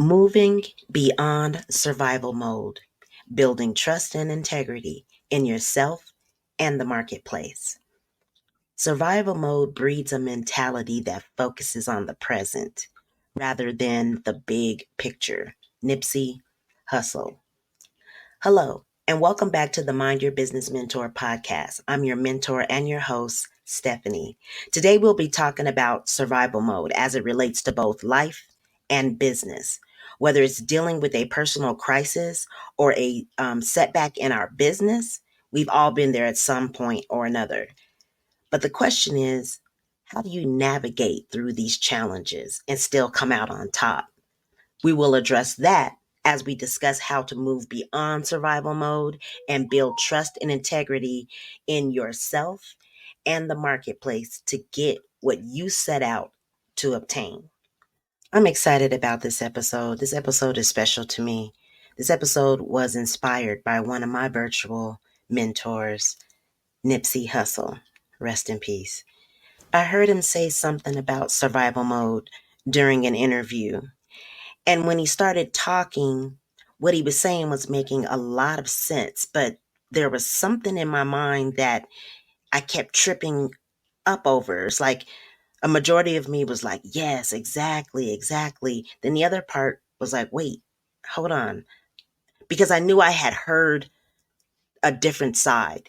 Moving beyond survival mode, building trust and integrity in yourself and the marketplace. Survival mode breeds a mentality that focuses on the present rather than the big picture. Nipsey Hussle. Hello, and welcome back to the Mind Your Business Mentor podcast. I'm your mentor and your host, Stephanie. Today we'll be talking about survival mode as it relates to both life and business. Whether it's dealing with a personal crisis or a setback in our business, we've all been there at some point or another. But the question is, how do you navigate through these challenges and still come out on top? We will address that as we discuss how to move beyond survival mode and build trust and integrity in yourself and the marketplace to get what you set out to obtain. I'm excited about this episode. This episode is special to me. This episode was inspired by one of my virtual mentors, Nipsey Hussle. Rest in peace. I heard him say something about survival mode during an interview. And when he started talking, what he was saying was making a lot of sense, but there was something in my mind that I kept tripping up over. It's like a majority of me was like, yes, exactly, exactly. Then the other part was like, wait, hold on. Because I knew I had heard a different side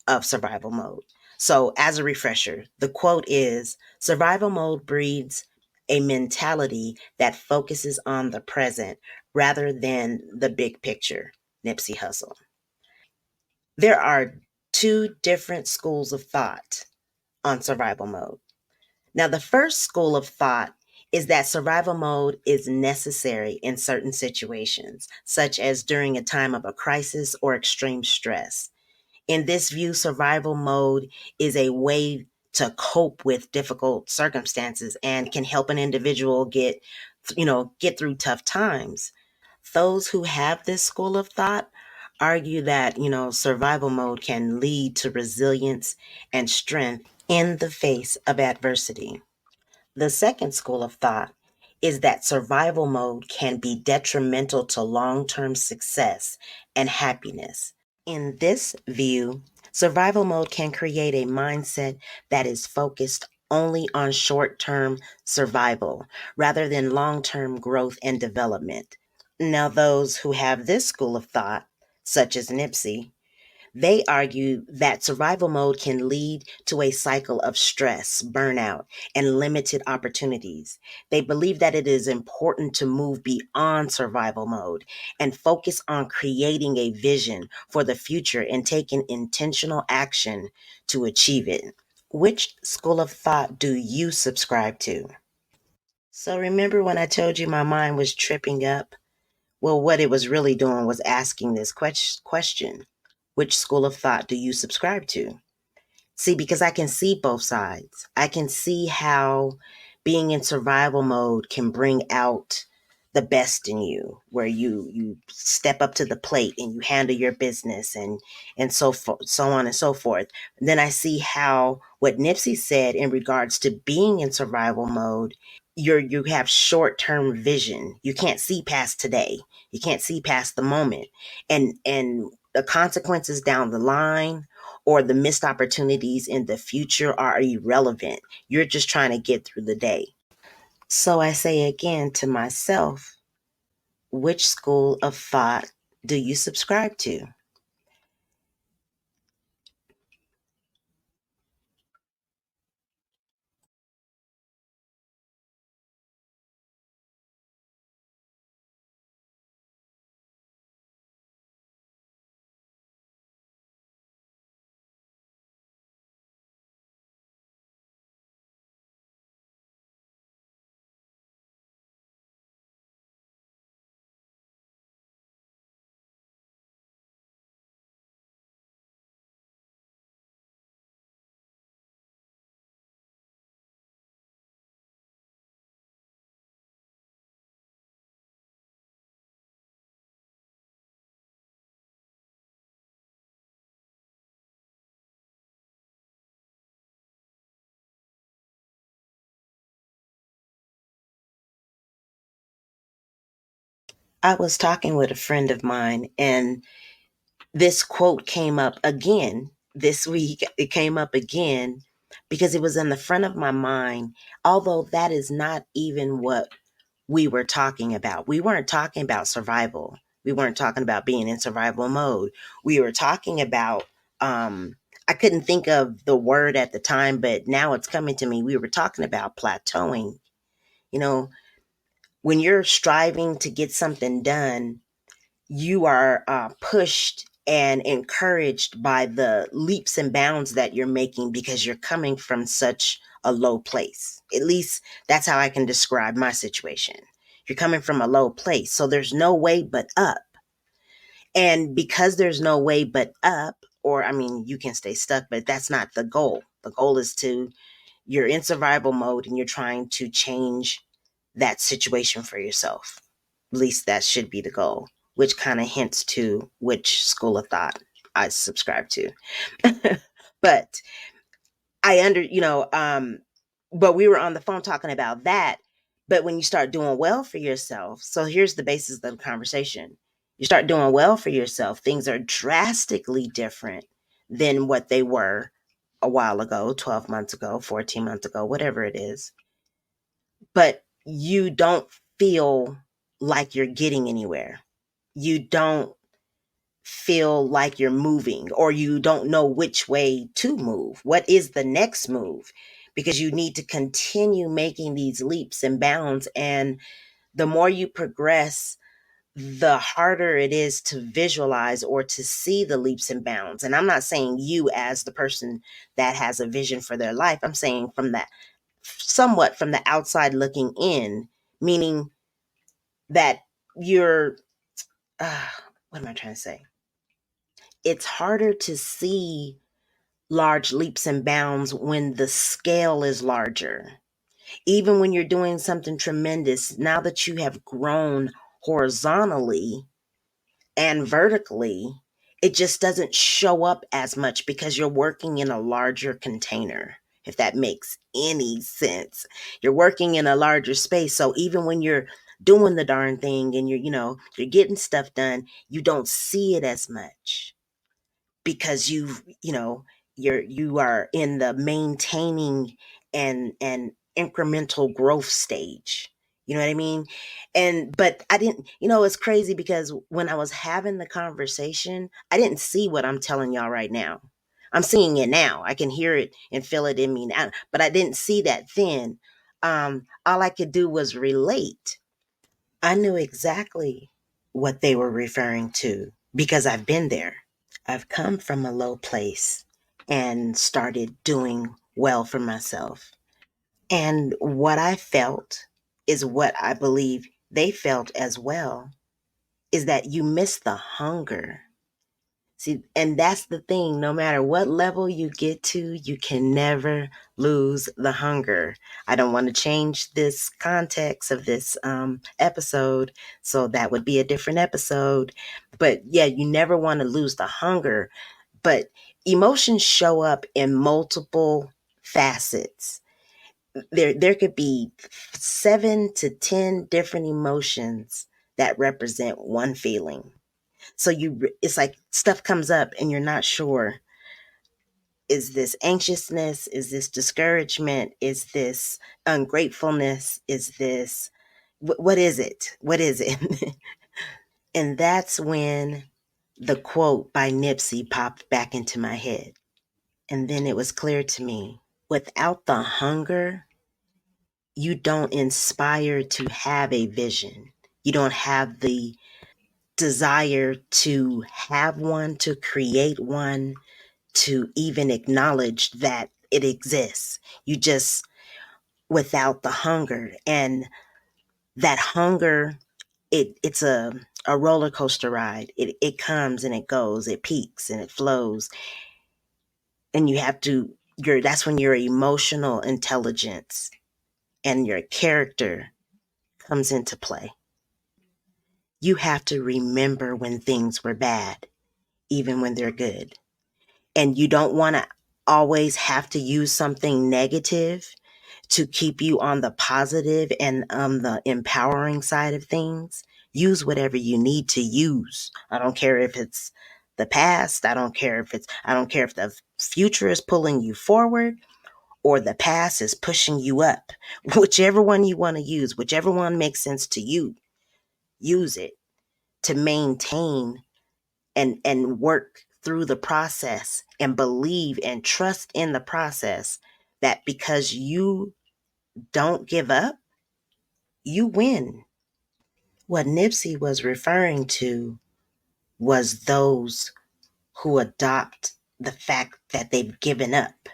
of survival mode. So, as a refresher, the quote is survival mode breeds a mentality that focuses on the present rather than the big picture. Nipsey Hussle. There are two different schools of thought on survival mode. Now, the first school of thought is that survival mode is necessary in certain situations, such as during a time of a crisis or extreme stress. In this view, survival mode is a way to cope with difficult circumstances and can help an individual get through tough times. Those who have this school of thought argue that, survival mode can lead to resilience and strength in the face of adversity. The second school of thought is that survival mode can be detrimental to long term success and happiness. In this view, survival mode can create a mindset that is focused only on short term survival rather than long term growth and development. Now, those who have this school of thought, such as Nipsey, they argue that survival mode can lead to a cycle of stress, burnout, and limited opportunities. They believe that it is important to move beyond survival mode and focus on creating a vision for the future and taking intentional action to achieve it. Which school of thought do you subscribe to? So remember when I told you my mind was tripping up? Well, what it was really doing was asking this question. Which school of thought do you subscribe to? See, because I can see both sides. I can see how being in survival mode can bring out the best in you, where you step up to the plate and you handle your business and so on and so forth. And then I see how what Nipsey said in regards to being in survival mode, you have short-term vision. You can't see past today. You can't see past the moment. And the consequences down the line or the missed opportunities in the future are irrelevant. You're just trying to get through the day. So I say again to myself, which school of thought do you subscribe to? I was talking with a friend of mine, and this quote came up again this week. It came up again because it was in the front of my mind, although that is not even what we were talking about. We weren't talking about survival. We weren't talking about being in survival mode. We were talking about, I couldn't think of the word at the time, but now it's coming to me. We were talking about plateauing. You know, when you're striving to get something done, you are pushed and encouraged by the leaps and bounds that you're making because you're coming from such a low place. At least that's how I can describe my situation. You're coming from a low place, so there's no way but up. And because there's no way but up, or I mean, you can stay stuck, but that's not the goal. The goal is to, you're in survival mode and you're trying to change that situation for yourself. At least that should be the goal, which kind of hints to which school of thought I subscribe to. But I but we were on the phone talking about that. But when you start doing well for yourself, so here's the basis of the conversation. You start doing well for yourself, things are drastically different than what they were a while ago, 12 months ago, 14 months ago, whatever it is. But you don't feel like you're getting anywhere. You don't feel like you're moving, or you don't know which way to move. What is the next move? Because you need to continue making these leaps and bounds. And the more you progress, the harder it is to visualize or to see the leaps and bounds. And I'm not saying you as the person that has a vision for their life. I'm saying from that, somewhat from the outside looking in, meaning that you're, uh, what am I trying to say? It's harder to see large leaps and bounds when the scale is larger. Even when you're doing something tremendous, now that you have grown horizontally and vertically, it just doesn't show up as much because you're working in a larger container, if that makes any sense. You're working in a larger space. So even when you're doing the darn thing and you're getting stuff done, you don't see it as much because you are in the maintaining and incremental growth stage. You know what I mean? And but I didn't, it's crazy because when I was having the conversation, I didn't see what I'm telling y'all right now. I'm seeing it now. I can hear it and feel it in me now, but I didn't see that then. All I could do was relate. I knew exactly what they were referring to because I've been there. I've come from a low place and started doing well for myself. And what I felt is what I believe they felt as well, is that you miss the hunger. See, and that's the thing. No matter what level you get to, you can never lose the hunger. I don't want to change this context of this episode, so that would be a different episode. But yeah, you never want to lose the hunger. But emotions show up in multiple facets. There could be 7 to 10 different emotions that represent one feeling. So it's like stuff comes up and you're not sure, is this anxiousness, is this discouragement, is this ungratefulness, is this what is it, and that's when the quote by Nipsey popped back into my head. And then it was clear to me, without the hunger, you don't inspire to have a vision. You don't have the desire to have one, to create one, to even acknowledge that it exists. You just, without the hunger. And that hunger, it's a roller coaster ride. It comes and it goes, it peaks and it flows. And you have to, that's when your emotional intelligence and your character comes into play. You have to remember when things were bad, even when they're good. And you don't want to always have to use something negative to keep you on the positive and on the empowering side of things. Use whatever you need to use. I don't care if it's the past. I don't care if the future is pulling you forward or the past is pushing you up. Whichever one you want to use, whichever one makes sense to you, use it to maintain and work through the process and believe and trust in the process, that because you don't give up, you win. What Nipsey was referring to was those who adopt the fact that they've given up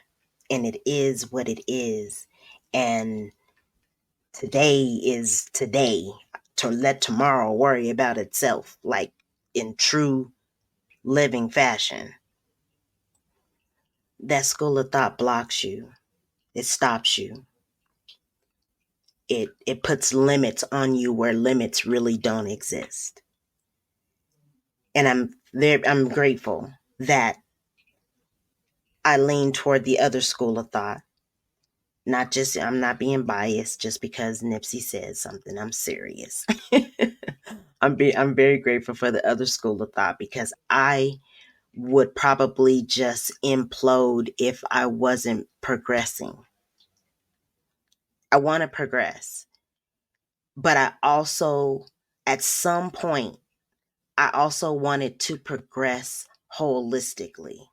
and it is what it is. And today is today. To let tomorrow worry about itself, like in true living fashion. That school of thought blocks you. It stops you. It puts limits on you where limits really don't exist. And I'm grateful that I lean toward the other school of thought. I'm not being biased just because Nipsey said something. I'm serious. I'm very grateful for the other school of thought because I would probably just implode if I wasn't progressing. I want to progress, but I also, at some point, I also wanted to progress holistically.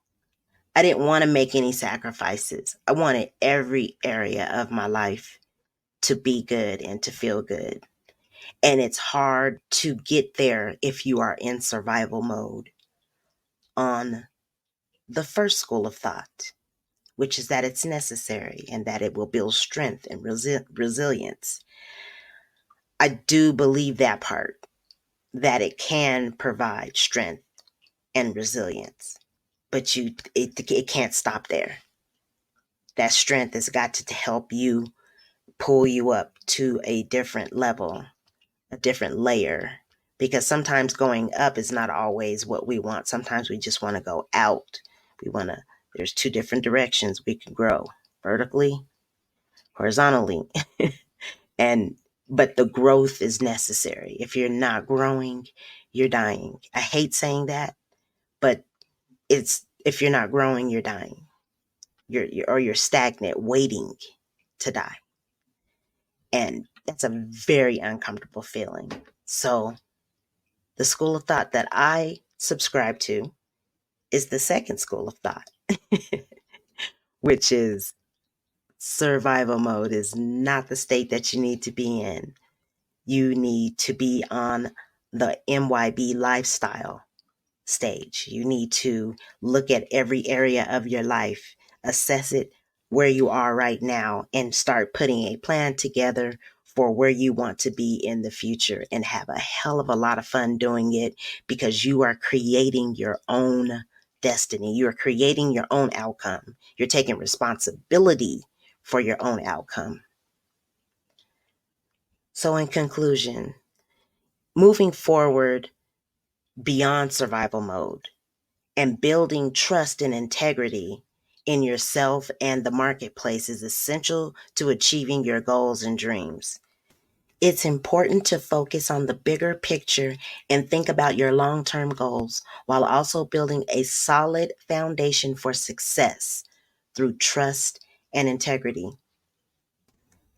I didn't want to make any sacrifices. I wanted every area of my life to be good and to feel good. And it's hard to get there if you are in survival mode on the first school of thought, which is that it's necessary and that it will build strength and resilience. I do believe that part, that it can provide strength and resilience, but it can't stop there. That strength has got to help you pull you up to a different level, a different layer, because sometimes going up is not always what we want. Sometimes we just want to go out. There's two different directions we can grow: vertically, horizontally. and but the growth is necessary. If you're not growing, you're dying. I hate saying that, but it's, if you're not growing, you're dying. You're stagnant, waiting to die. And that's a very uncomfortable feeling. So the school of thought that I subscribe to is the second school of thought, which is survival mode is not the state that you need to be in. You need to be on the MYB lifestyle stage. You need to look at every area of your life, assess it where you are right now, and start putting a plan together for where you want to be in the future, and have a hell of a lot of fun doing it, because you are creating your own destiny. You are creating your own outcome. You're taking responsibility for your own outcome. So in conclusion, moving forward beyond survival mode and building trust and integrity in yourself and the marketplace is essential to achieving your goals and dreams. It's important to focus on the bigger picture and think about your long-term goals while also building a solid foundation for success through trust and integrity.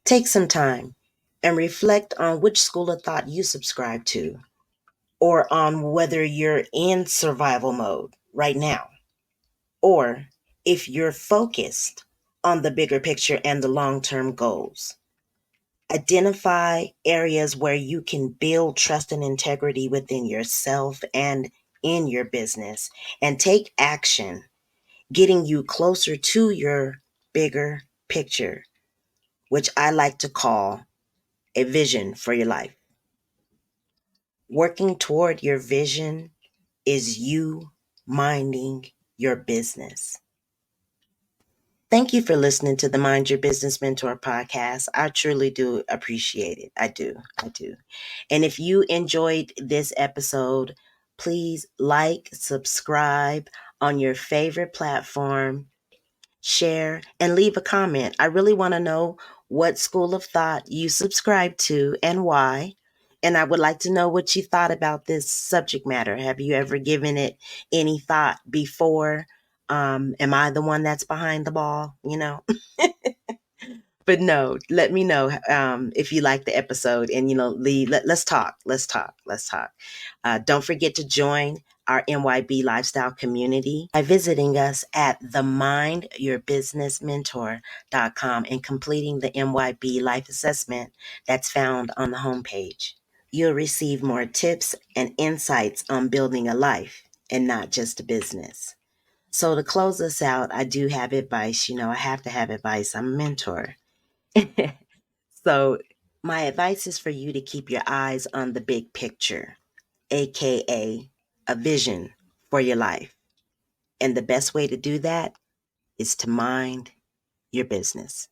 Take some time and reflect on which school of thought you subscribe to, or on whether you're in survival mode right now, or if you're focused on the bigger picture and the long-term goals. Identify areas where you can build trust and integrity within yourself and in your business, and take action, getting you closer to your bigger picture, which I like to call a vision for your life. Working toward your vision is you minding your business. Thank you for listening to the Mind Your Business Mentor podcast. I truly do appreciate it. I do. I do. And if you enjoyed this episode, please like, subscribe on your favorite platform, share, and leave a comment. I really want to know what school of thought you subscribe to and why. And I would like to know what you thought about this subject matter. Have you ever given it any thought before? Am I the one that's behind the ball? But no, let me know if you like the episode, and let's talk. Let's talk. Don't forget to join our NYB lifestyle community by visiting us at themindyourbusinessmentor.com and completing the NYB life assessment that's found on the homepage. You'll receive more tips and insights on building a life and not just a business. So to close us out, I do have advice. I have to have advice. I'm a mentor. So, my advice is for you to keep your eyes on the big picture, aka a vision for your life. And the best way to do that is to mind your business.